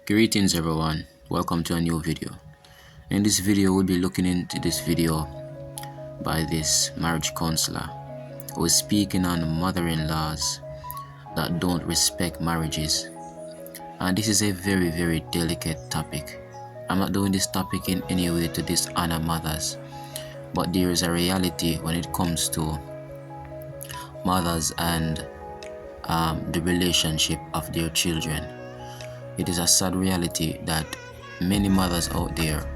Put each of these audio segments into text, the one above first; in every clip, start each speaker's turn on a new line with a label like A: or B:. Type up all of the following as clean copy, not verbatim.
A: Greetings everyone, welcome to a new video. In this video we'll be looking into this video by this marriage counselor who is speaking on mother-in-laws that don't respect marriages. And this is a very delicate topic. I'm not doing this topic in any way to dishonor mothers, but there is a reality when it comes to mothers and the relationship of their children. It is a sad reality that many mothers out there,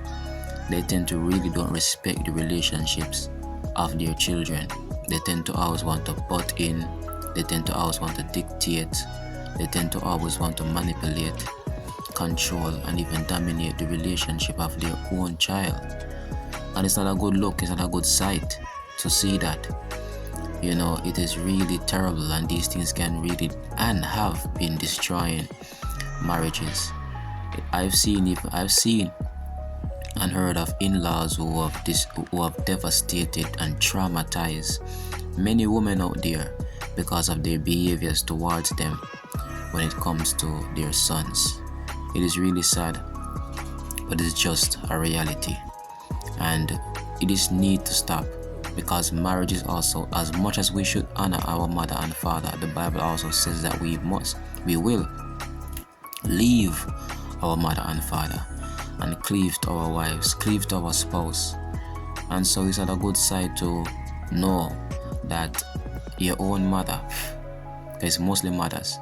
A: they tend to really don't respect the relationships of their children. They tend to always want to butt in, they tend to always want to dictate, they tend to always want to manipulate, control, and even dominate the relationship of their own child. And it's not a good look, it's not a good sight to see that. You know, it is really terrible, and these things can really and have been destroying marriages. I've seen and heard of in-laws who have devastated and traumatized many women out there because of their behaviors towards them when it comes to their sons. It is really sad, but it's just a reality, and it is need to stop, because marriage is also, as much as we should honor our mother and father, the Bible also says that we will leave our mother and father and cleave to our wives, cleave to our spouse. And so it's not a good side to know that your own mother, because mostly mothers,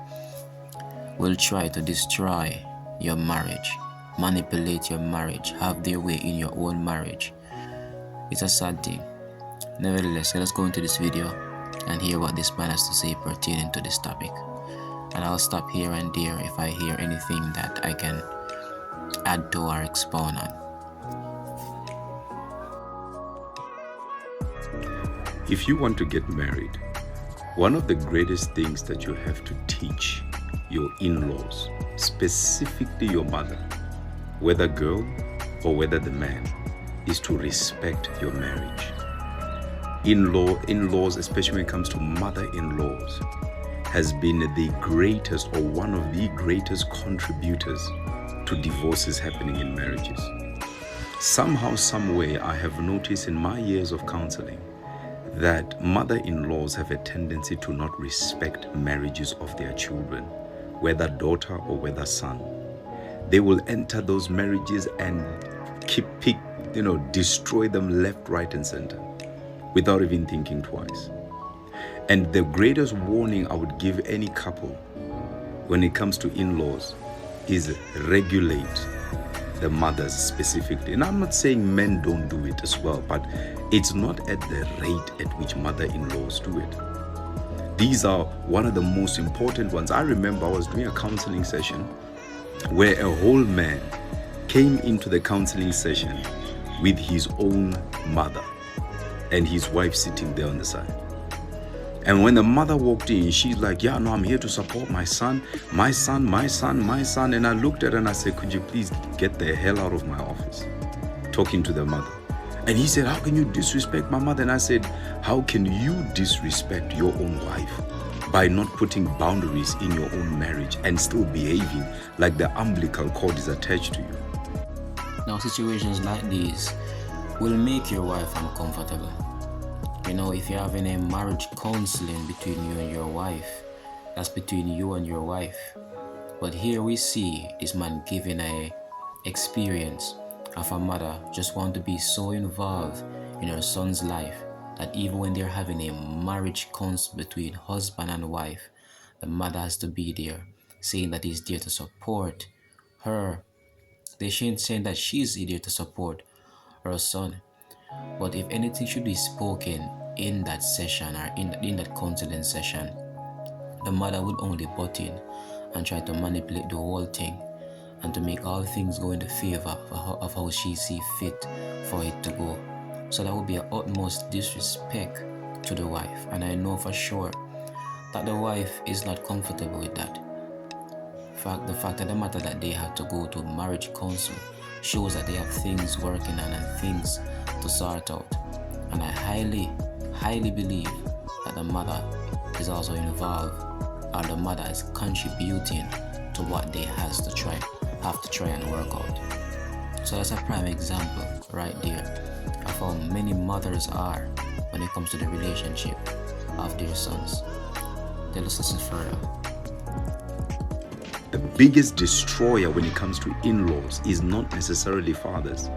A: will try to destroy your marriage, manipulate your marriage, have their way in your own marriage. It's a sad thing. Nevertheless, let us go into this video and hear what this man has to say pertaining to this topic. And I'll stop here and there if I hear anything that I can add to or expound on.
B: If you want to get married, one of the greatest things that you have to teach your in-laws, specifically your mother, whether girl or whether the man, is to respect your marriage. In-laws, especially when it comes to mother-in-laws, has been the greatest or one of the greatest contributors to divorces happening in marriages. Somehow, some way, I have noticed in my years of counseling that mother-in-laws have a tendency to not respect marriages of their children, whether daughter or whether son. They will enter those marriages and destroy them left, right, and center without even thinking twice. And the greatest warning I would give any couple when it comes to in-laws is regulate the mothers specifically. And I'm not saying men don't do it as well, but it's not at the rate at which mother-in-laws do it. These are one of the most important ones. I remember I was doing a counseling session where a whole man came into the counseling session with his own mother and his wife sitting there on the side. And when the mother walked in, she's like, yeah, no, I'm here to support my son. And I looked at her and I said, could you please get the hell out of my office? Talking to the mother. And he said, how can you disrespect my mother? And I said, how can you disrespect your own wife by not putting boundaries in your own marriage and still behaving like the umbilical cord is attached to you?
A: Now, situations like these will make your wife uncomfortable. You know, if you're having a marriage counseling between you and your wife, that's between you and your wife. But here we see this man giving a experience of a mother just want to be so involved in her son's life that even when they're having a marriage counsel between husband and wife, the mother has to be there, saying that he's there to support her. They shouldn't say that she's there to support her son. But if anything should be spoken in that session or in that counseling session, the mother would only butt in and try to manipulate the whole thing and to make all things go in the favor of how she sees fit for it to go. So that would be an utmost disrespect to the wife, and I know for sure that the wife is not comfortable with that. The fact of the matter that they had to go to marriage counsel shows that they have things working on and things to sort out. And I highly believe that the mother is also involved, or the mother is contributing to what they has to try have to try and work out. So that's a prime example right there of how many mothers are when it comes to the relationship of their sons. Tell us this further.
B: The biggest destroyer when it comes to in-laws is not necessarily fathers,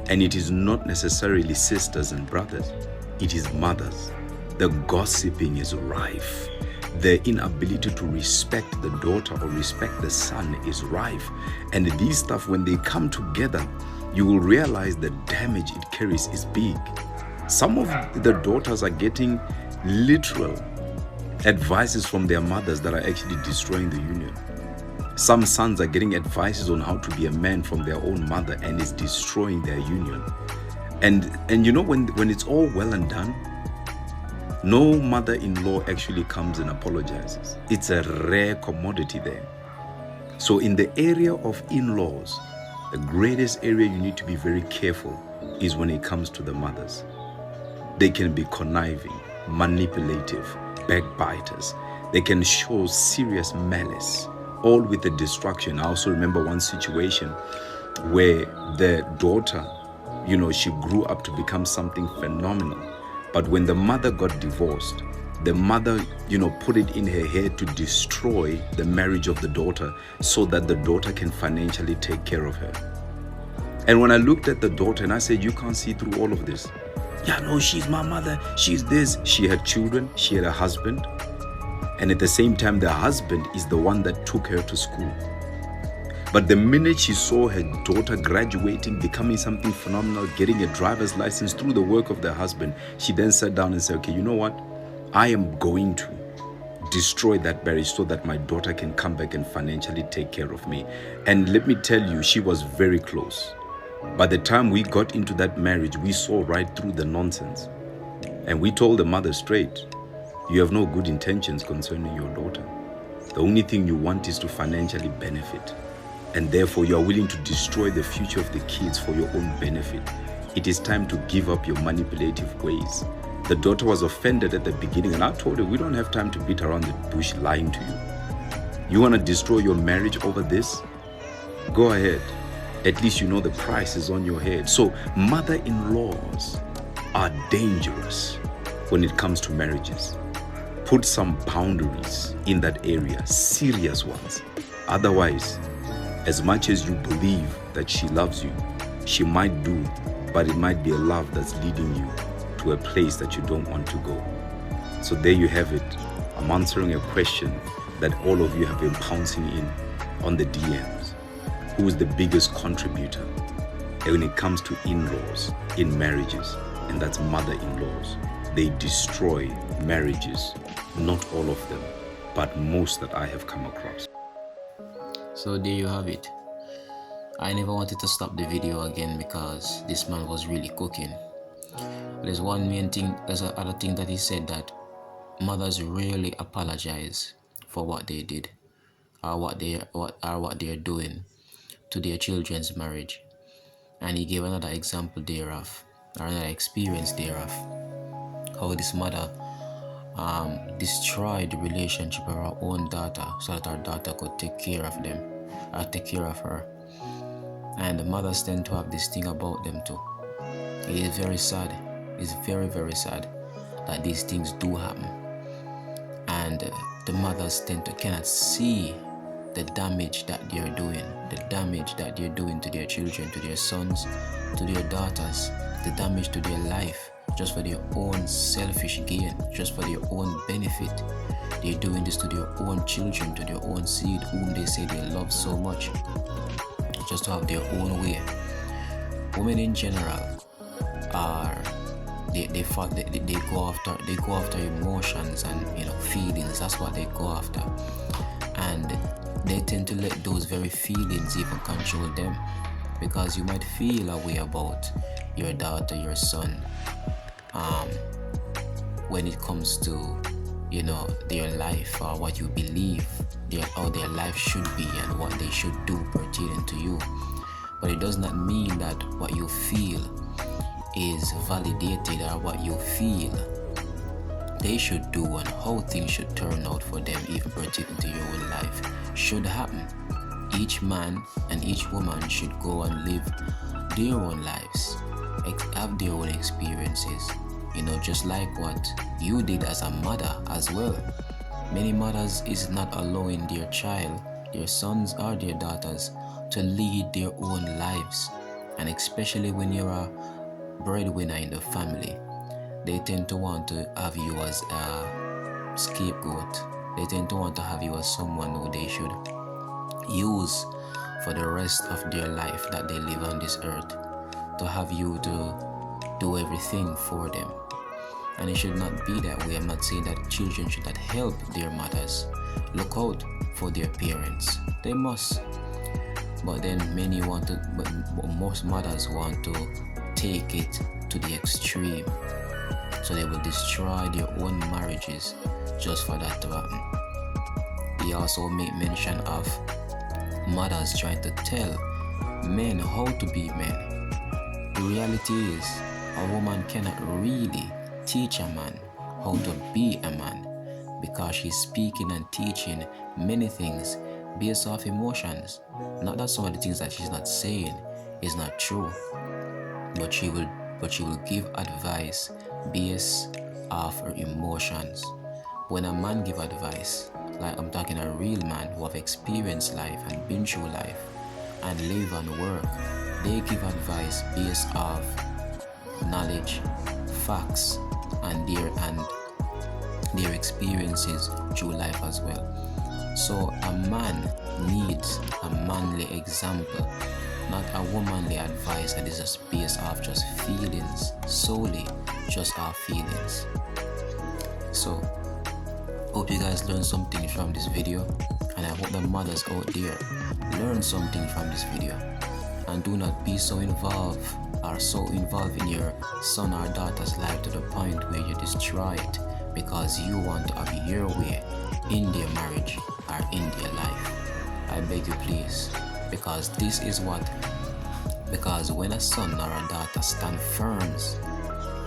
B: and it is not necessarily sisters and brothers. It is mothers. The gossiping is rife. The inability to respect the daughter or respect the son is rife. And these stuff, when they come together, you will realize the damage it carries is big. Some of the daughters are getting literal advices from their mothers that are actually destroying the union. Some sons are getting advices on how to be a man from their own mother, and it's destroying their union. And you know, when it's all well and done, no mother-in-law actually comes and apologizes. It's a rare commodity there. So in the area of in-laws, the greatest area you need to be very careful is when it comes to the mothers. They can be conniving, manipulative, backbiters. They can show serious malice, all with the destruction. I also remember one situation where the daughter, she grew up to become something phenomenal. But when the mother got divorced, the mother, put it in her head to destroy the marriage of the daughter so that the daughter can financially take care of her. And when I looked at the daughter and I said, you can't see through all of this. Yeah, no, she's my mother. She's this. She had children. She had a husband. And at the same time, the husband is the one that took her to school. But the minute she saw her daughter graduating, becoming something phenomenal, getting a driver's license through the work of the husband, she then sat down and said, okay, you know what? I am going to destroy that marriage so that my daughter can come back and financially take care of me. And let me tell you, she was very close. By the time we got into that marriage, we saw right through the nonsense. And we told the mother straight, you have no good intentions concerning your daughter. The only thing you want is to financially benefit. And therefore you are willing to destroy the future of the kids for your own benefit. It is time to give up your manipulative ways. The daughter was offended at the beginning, and I told her, we don't have time to beat around the bush lying to you. You want to destroy your marriage over this? Go ahead. At least you know the price is on your head. So mother-in-laws are dangerous when it comes to marriages. Put some boundaries in that area, serious ones. Otherwise, as much as you believe that she loves you, she might do, but it might be a love that's leading you to a place that you don't want to go. So there you have it. I'm answering a question that all of you have been pouncing in on the DMs. Who is the biggest contributor when it comes to in-laws in marriages? And that's mother-in-laws. They destroy marriages. Not all of them, but most that I have come across.
A: So there you have it. I never wanted to stop the video again because this man was really cooking. There's one main thing, there's another thing that he said, that mothers rarely apologize for what they did or what they're doing to their children's marriage. And he gave another example thereof, or another experience thereof, how this mother destroyed the relationship of her own daughter so that her daughter could take care of them, or take care of her. And the mothers tend to have this thing about them too. It is very sad. It's very, very sad that these things do happen. And the mothers cannot see the damage that they're doing, the damage that they're doing to their children, to their sons, to their daughters, the damage to their life, just for their own selfish gain, just for their own benefit. They're doing this to their own children, to their own seed, whom they say they love so much, just to have their own way. Women in general are they go after emotions and feelings. That's what they go after, and they tend to let those very feelings even control them, because you might feel a way about your daughter, your son, when it comes to their life, or what you believe how their life should be and what they should do pertaining to you. But it does not mean that what you feel is validated, or what you feel they should do and how things should turn out for them, even pertaining to your own life, should happen. Each man and each woman should go and live their own lives, have their own experiences, just like what you did as a mother as well. Many mothers is not allowing their child, their sons or their daughters, to lead their own lives. And especially when you're a breadwinner in the family, they tend to want to have you as a scapegoat. They tend to want to have you as someone who they should use for the rest of their life that they live on this earth, to have you to do everything for them. And it should not be that way. I'm not saying that children should not help their mothers. Look out for their parents. They must. But then but most mothers want to take it to the extreme. So they will destroy their own marriages just for that to happen. He also made mention of mothers trying to tell men how to be men. The reality is, a woman cannot really teach a man how to be a man, because she's speaking and teaching many things based off emotions. Not that some of the things that she's not saying is not true, but she will give advice based off her emotions. When a man give advice, like I'm talking a real man who have experienced life and been through life and live and work, they give advice based off knowledge, facts, and their experiences through life as well. So a man needs a manly example, not a womanly advice that is just based off just feelings, solely just our feelings. So hope you guys learned something from this video, and I hope the mothers out there learn something from this video. And do not be so involved in your son or daughter's life to the point where you destroy it because you want to have your way in their marriage or in their life. I beg you please, because when a son or a daughter stand firm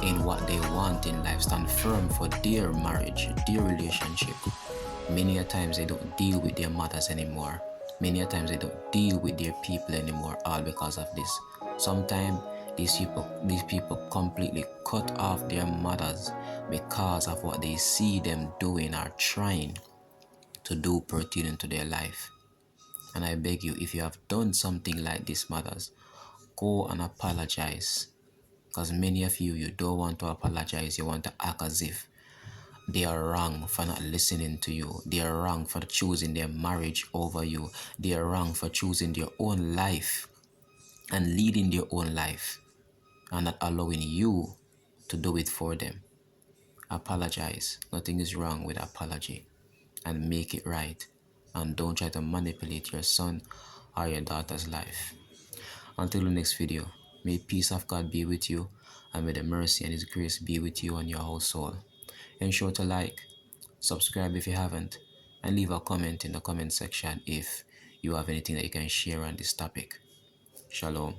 A: in what they want in life, stand firm for their marriage, their relationship, many a times they don't deal with their mothers anymore. Many a times they don't deal with their people anymore, all because of this. Sometimes these people completely cut off their mothers because of what they see them doing or trying to do pertinent to their life. And I beg you, if you have done something like this, mothers, go and apologize. Because many of you don't want to apologize. You want to act as if they are wrong for not listening to you. They are wrong for choosing their marriage over you. They are wrong for choosing their own life and leading their own life and not allowing you to do it for them. Apologize. Nothing is wrong with apology, and make it right. And don't try to manipulate your son or your daughter's life. Until the next video, may peace of God be with you, and may the mercy and His grace be with you and your household. Ensure to like, subscribe if you haven't, and leave a comment in the comment section if you have anything that you can share on this topic. Shalom.